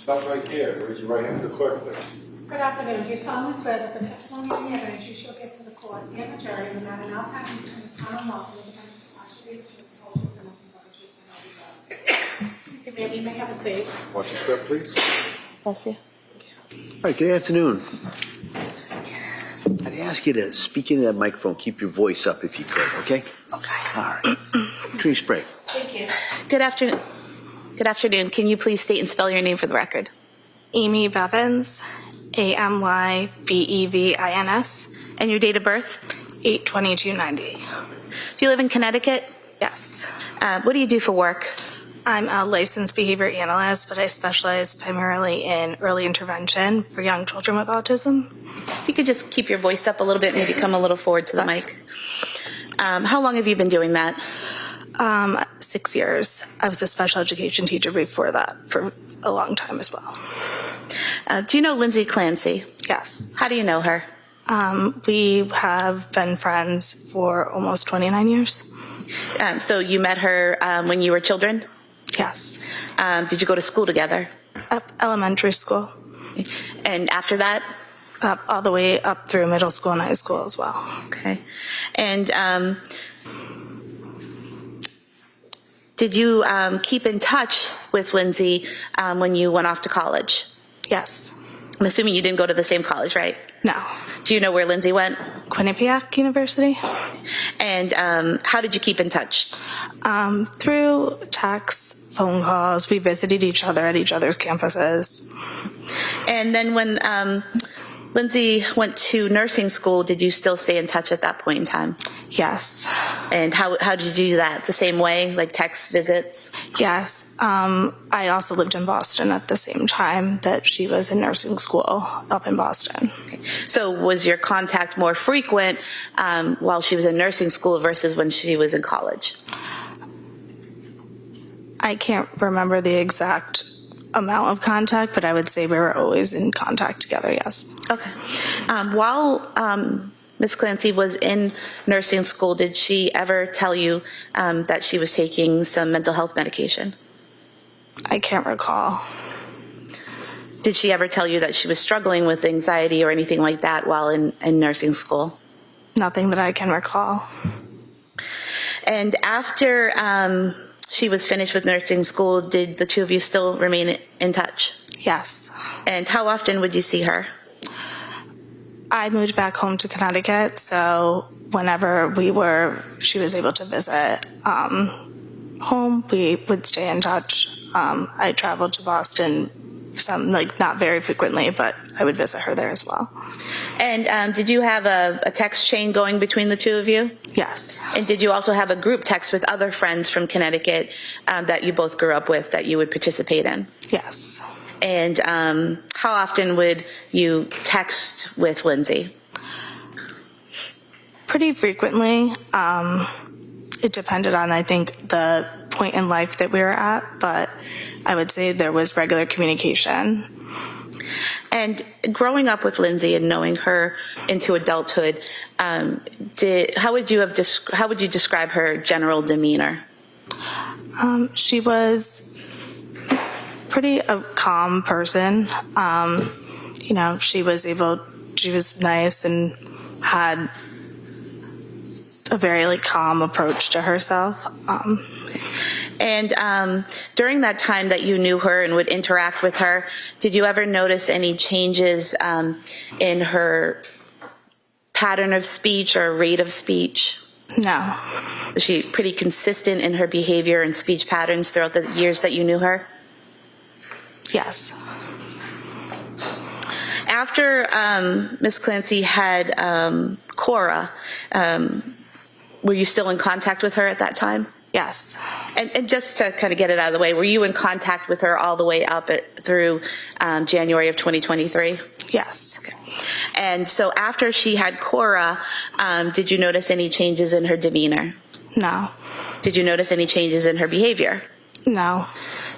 Stop right there. Raise your right hand for the clerk, please. Good afternoon. Do you solemnly swear that the testimony and the evidence you shall give to the court and the jury will not allow passing between the town and law will depend partially to the culture of the nothing but the truth and no you may have a seat. Watch your step, please. Bless you. All right, good afternoon. I'd ask you to speak into that microphone, keep your voice up if you could, okay? Okay. All right. Tree spray. Thank you. Good afternoon. Good afternoon. Can you please state and spell your name for the record? Amy Bevins, AMYBEVINS, And your date of birth? 8/22/90. Do you live in Connecticut? Yes. What do you do for work? I'm a licensed behavior analyst, but I specialize primarily in early intervention for young children with autism. If you could just keep your voice up a little bit, maybe come a little forward to the mic. How long have you been doing that? 6 years. I was a special education teacher before that for a long time as well. Do you know Lindsay Clancy? Yes. How do you know her? We have been friends for almost 29 years. So you met her when you were children? Yes. Did you go to school together? Elementary school. And after that? All the way up through middle school and high school as well. Okay. And did you keep in touch with Lindsay when you went off to college? Yes. I'm assuming you didn't go to the same college, right? No. Do you know where Lindsay went? Quinnipiac University. And how did you keep in touch? Through texts, phone calls. We visited each other at each other's campuses. And then when Lindsay went to nursing school, did you still stay in touch at that point in time? Yes. And how did you do that? The same way, like text visits? Yes. I also lived in Boston at the same time that she was in nursing school up in Boston. Okay. So was your contact more frequent while she was in nursing school versus when she was in college? I can't remember the exact amount of contact, but I would say we were always in contact together, yes. Okay. While Ms. Clancy was in nursing school, did she ever tell you that she was taking some mental health medication? I can't recall. Did she ever tell you that she was struggling with anxiety or anything like that while in nursing school? Nothing that I can recall. And after she was finished with nursing school, did the two of you still remain in touch? Yes. And how often would you see her? I moved back home to Connecticut, so whenever she was able to visit home, we would stay in touch. I traveled to Boston not very frequently, but I would visit her there as well. And did you have a text chain going between the two of you? Yes. And did you also have a group text with other friends from Connecticut that you both grew up with that you would participate in? Yes. And how often would you text with Lindsay? Pretty frequently. It depended on, I think, the point in life that we were at, but I would say there was regular communication. And growing up with Lindsay and knowing her into adulthood, how would you describe her general demeanor? She was pretty a calm person. She was nice and had a very calm approach to herself. And during that time that you knew her and would interact with her, did you ever notice any changes in her pattern of speech or rate of speech? No. Was she pretty consistent in her behavior and speech patterns throughout the years that you knew her? Yes. After Ms. Clancy had Cora, were you still in contact with her at that time? Yes. And just to kind of get it out of the way, were you in contact with her all the way up through January of 2023? Yes. Okay. And so after she had Cora, did you notice any changes in her demeanor? No. Did you notice any changes in her behavior? No.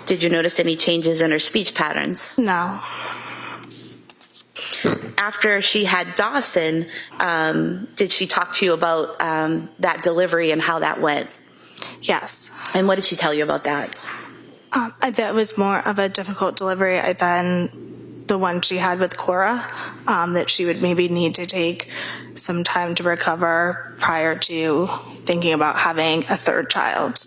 Did you notice any changes in her speech patterns? No. After she had Dawson, did she talk to you about that delivery and how that went? Yes. And what did she tell you about that? That was more of a difficult delivery than the one she had with Cora, that she would maybe need to take some time to recover prior to thinking about having a third child.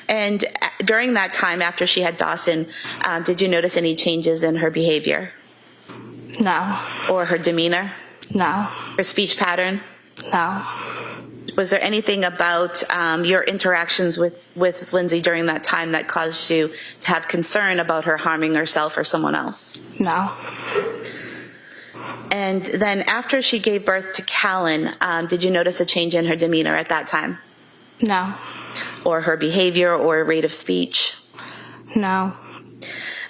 And during that time after she had Dawson, did you notice any changes in her behavior No, or her demeanor, no, her speech pattern? no. Was there anything about your interactions with Lindsay during that time that caused you to have concern about her harming herself or someone else? No. And then after she gave birth to Callan, did you notice a change in her demeanor at that time? No. Or her behavior or rate of speech? No.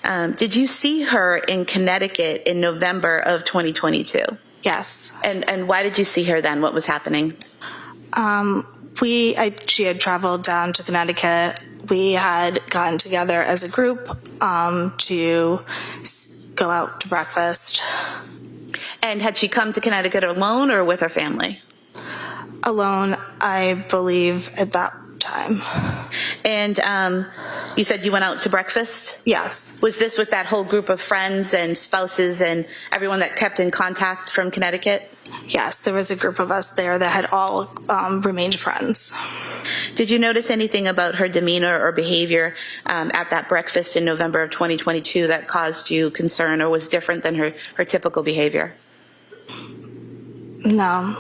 Did you see her in Connecticut in November of 2022? Yes. And why did you see her then? What was happening? She had traveled down to Connecticut. We had gotten together as a group to go out to breakfast. And had she come to Connecticut alone or with her family? Alone, I believe, at that time. And you said you went out to breakfast? Yes. Was this with that whole group of friends and spouses and everyone that kept in contact from Connecticut? Yes, there was a group of us there that had all remained friends. Did you notice anything about her demeanor or behavior at that breakfast in November of 2022 that caused you concern or was different than her typical behavior? No.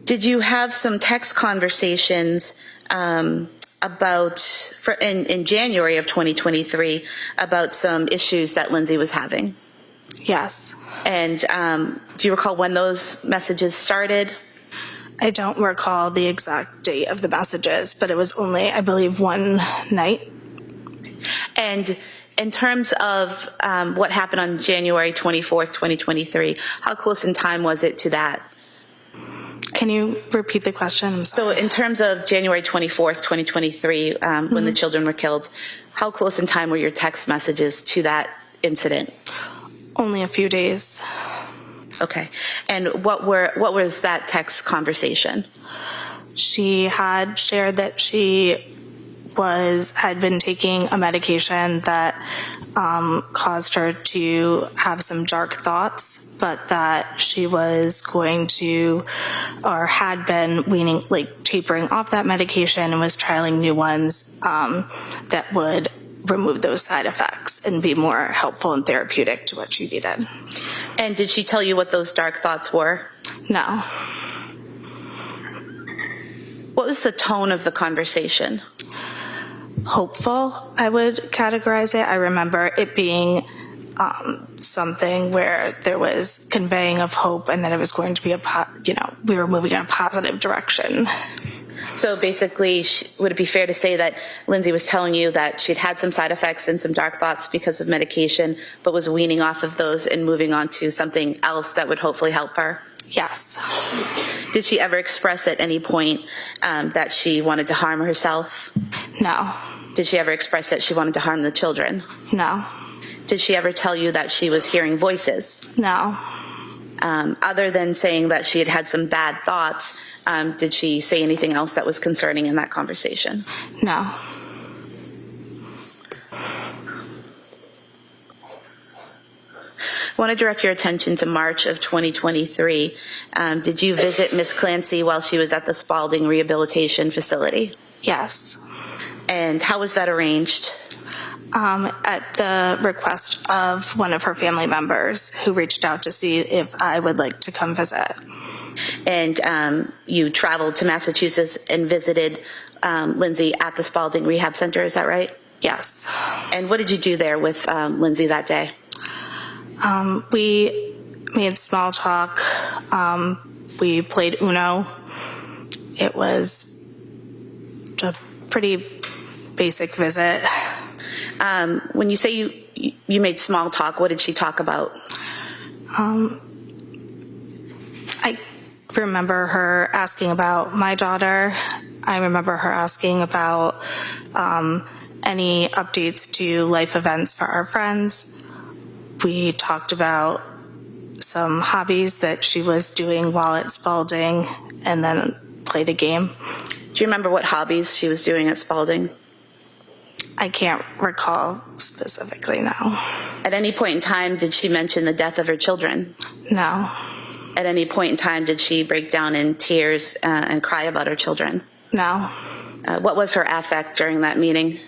Did you have some text conversations about, in January of 2023, about some issues that Lindsay was having? Yes. And do you recall when those messages started? I don't recall the exact date of the messages, but it was only, I believe, one night. And in terms of what happened on January 24th, 2023, how close in time was it to that? Can you repeat the question? I'm So sorry. in terms of January 24th, 2023, when the children were killed, how close in time were your text messages to that incident? Only a few days. Okay. And what was that text conversation? She had shared that she had been taking a medication that caused her to have some dark thoughts, but that she was going to, or had been tapering off that medication and was trialing new ones that would remove those side effects and be more helpful and therapeutic to what she needed. And did she tell you what those dark thoughts were? No. What was the tone of the conversation? Hopeful, I would categorize it. I remember it being something where there was conveying of hope and that it was going to be we were moving in a positive direction. So basically, would it be fair to say that Lindsay was telling you that she'd had some side effects and some dark thoughts because of medication, but was weaning off of those and moving on to something else that would hopefully help her? Yes. Did she ever express at any point that she wanted to harm herself? No. Did she ever express that she wanted to harm the children? No. Did she ever tell you that she was hearing voices? No. Other than saying that she had had some bad thoughts, did she say anything else that was concerning in that conversation? No. I want to direct your attention to March of 2023. Did you visit Ms. Clancy while she was at the Spalding Rehabilitation Facility? Yes. And how was that arranged? At the request of one of her family members who reached out to see if I would like to come visit. And you traveled to Massachusetts and visited Lindsay at the Spalding Rehab Center, is that right? Yes. And what did you do there with Lindsay that day? We made small talk. We played Uno. It was a pretty basic visit. When you say you made small talk, what did she talk about? I remember her asking about my daughter. I remember her asking about any updates to life events for our friends. We talked about some hobbies that she was doing while at Spalding and then played a game. Do you remember what hobbies she was doing at Spalding? I can't recall specifically, no. At any point in time, did she mention the death of her children? No, At any point in time, did she break down in tears and cry about her children? no. What was her affect during that meeting?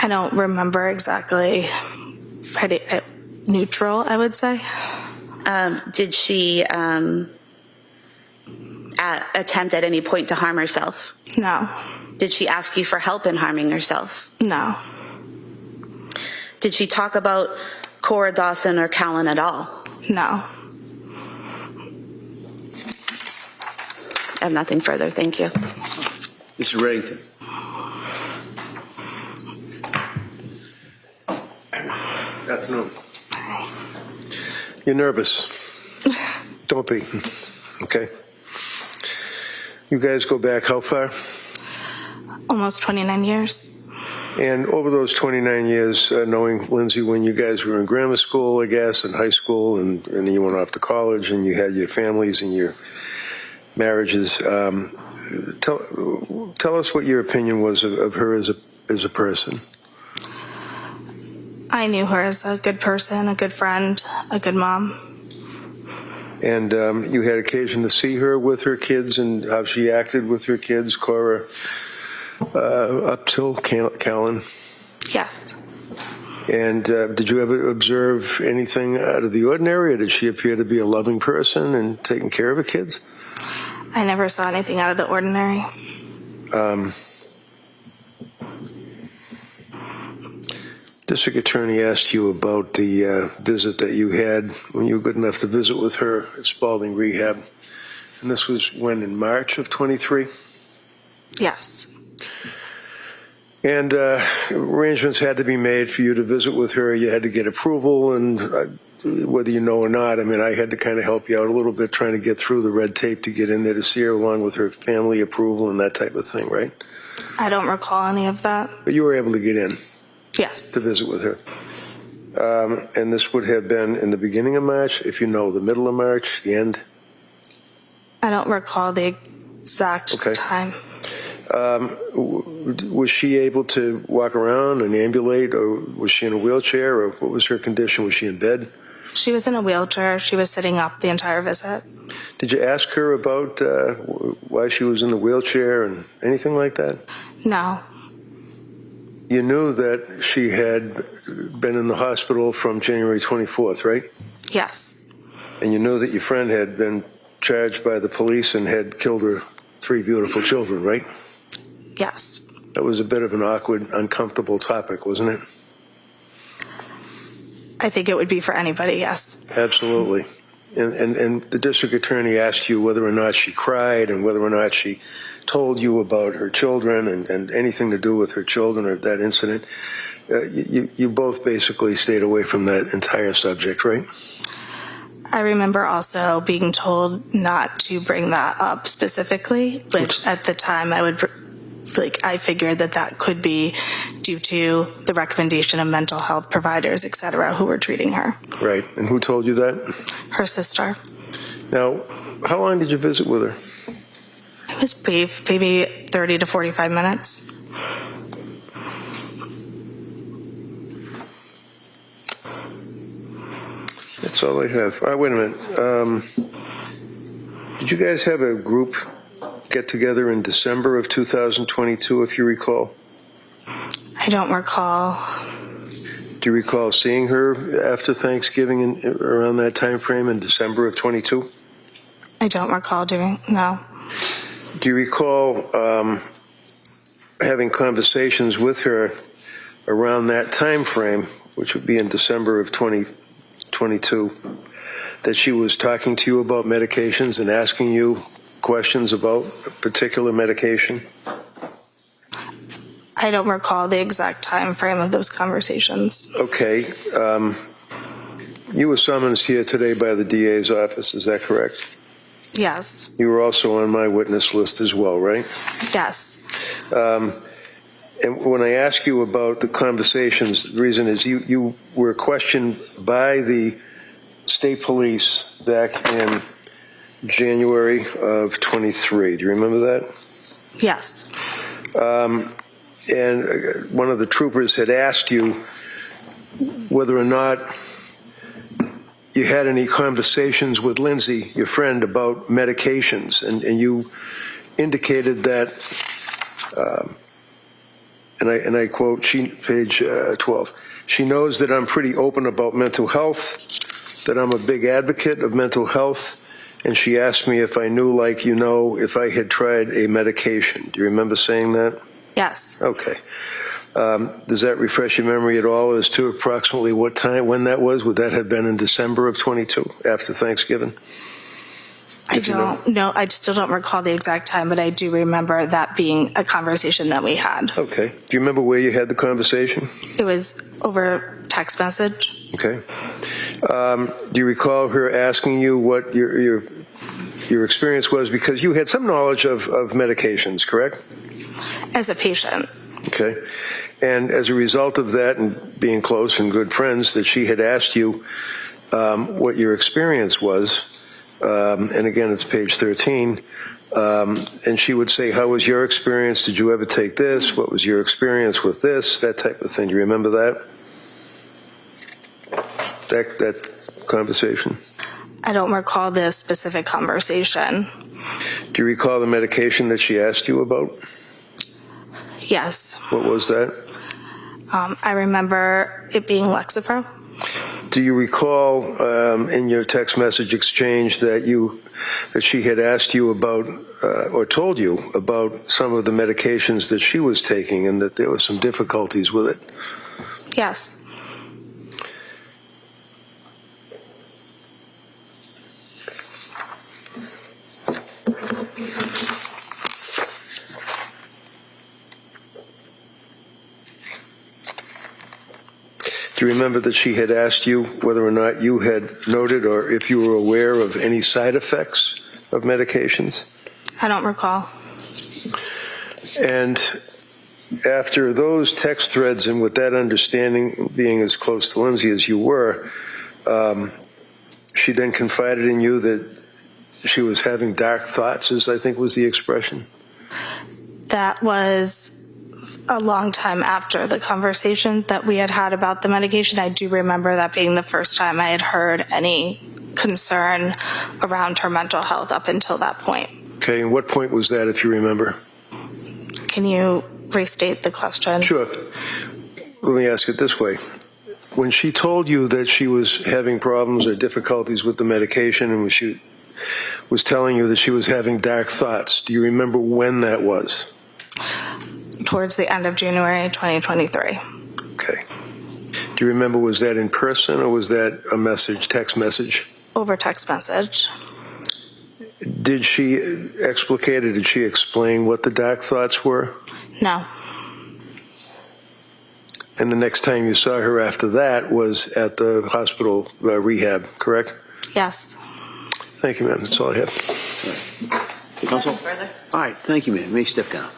I don't remember exactly. Pretty neutral, I would say. Did she attempt at any point to harm herself? No, Did she ask you for help in harming herself? no, Did she talk about Cora Dawson or Callan at all? no. I have nothing further. Thank you. Mr. Reddington. Good afternoon. You're nervous. Don't be. Okay. You guys go back how far? Almost 29 years. And over those 29 years, knowing Lindsay when you guys were in grammar school, I guess, and high school, and then you went off to college and you had your families and your marriages, tell us what your opinion was of her as a person. I knew her as a good person, a good friend, a good mom. And you had occasion to see her with her kids and how she acted with her kids, Cora, up till Callan. Yes. And did you ever observe anything out of the ordinary, or did she appear to be a loving person and taking care of her kids? I never saw anything out of the ordinary. District Attorney asked you about the visit that you had when you were good enough to visit with her at Spalding Rehab. And this was when, in March of 23? Yes. And arrangements had to be made for you to visit with her. You had to get approval, and whether you know or not, I mean, I had to kind of help you out a little bit trying to get through the red tape to get in there to see her, along with her family approval and that type of thing, right? I don't recall any of that. But you were able to get in Yes. to visit with her. And this would have been in the beginning of March, if you know, the middle of March, the end? I don't recall the exact Okay. time. Was she able to walk around and ambulate, or was she in a wheelchair, or what was her condition? Was she in bed? She was in a wheelchair. She was sitting up the entire visit. Did you ask her about why she was in the wheelchair and anything like that? No. You knew that she had been in the hospital from January 24th, right? Yes. And you knew that your friend had been charged by the police and had killed her 3 beautiful children, right? Yes. That was a bit of an awkward, uncomfortable topic, wasn't it? I think it would be for anybody, yes. Absolutely. And the district attorney asked you whether or not she cried and whether or not she told you about her children and anything to do with her children or that incident. You both basically stayed away from that entire subject, right? I remember also being told not to bring that up specifically, which at the time I figured that could be due to the recommendation of mental health providers, et cetera, who were treating her. Right. And who told you that? Her sister. Now, how long did you visit with her? It was brief, maybe 30 to 45 minutes. That's all I have. Wait a minute. Did you guys have a group get together in December of 2022, if you recall? I don't recall. Do you recall seeing her after Thanksgiving around that time frame in December of 22? I don't recall no. Do you recall having conversations with her around that time frame, which would be in December of 2022, that she was talking to you about medications and asking you questions about a particular medication? I don't recall the exact time frame of those conversations. Okay. You were summoned here today by the DA's office, is that correct? Yes. You were also on my witness list as well, right? Yes. And when I ask you about the conversations, the reason is you were questioned by the state police back in January of 23. Do you remember that? Yes. And one of the troopers had asked you whether or not you had any conversations with Lindsay, your friend, about medications, and you indicated that, and I quote, page 12, she knows that I'm pretty open about mental health, that I'm a big advocate of mental health, and she asked me if I knew, like you know, if I had tried a medication. Do you remember saying that? Yes. Okay. Does that refresh your memory at all as to approximately what time, when that was? Would that have been in December of 22, after Thanksgiving? I don't know. I still don't recall the exact time, but I do remember that being a conversation that we had. Okay. Do you remember where you had the conversation? It was over text message. Okay. Do you recall her asking you what your experience was? Because you had some knowledge of medications, correct? As a patient. Okay. And as a result of that and being close and good friends, that she had asked you what your experience was, and again, it's page 13, and she would say, how was your experience? Did you ever take this? What was your experience with this? That type of thing. Do you remember that? That conversation? I don't recall the specific conversation. Do you recall the medication that she asked you about? Yes. What was that? I remember it being Lexapro. Do you recall in your text message exchange that she had asked you about or told you about some of the medications that she was taking and that there were some difficulties with it? Yes. Do you remember that she had asked you whether or not you had noted or if you were aware of any side effects of medications? I don't recall. And after those text threads and with that understanding, being as close to Lindsay as you were, she then confided in you that she was having dark thoughts, as I think was the expression. That was a long time after the conversation that we had about the medication. I do remember that being the first time I had heard any concern around her mental health up until that point. Okay, and what point was that, if you remember? Can you restate the question? Sure. Let me ask it this way. When she told you that she was having problems or difficulties with the medication and when she was telling you that she was having dark thoughts, do you remember when that was? Towards the end of January 2023. Okay. Do you remember, was that in person or was that a message, text message? Over text message. Did she explicate or did she explain what the dark thoughts were? No. And the next time you saw her after that was at the hospital rehab, correct? Yes. Thank you, ma'am. That's all I have. Counsel? All right, thank you, ma'am. You may step down.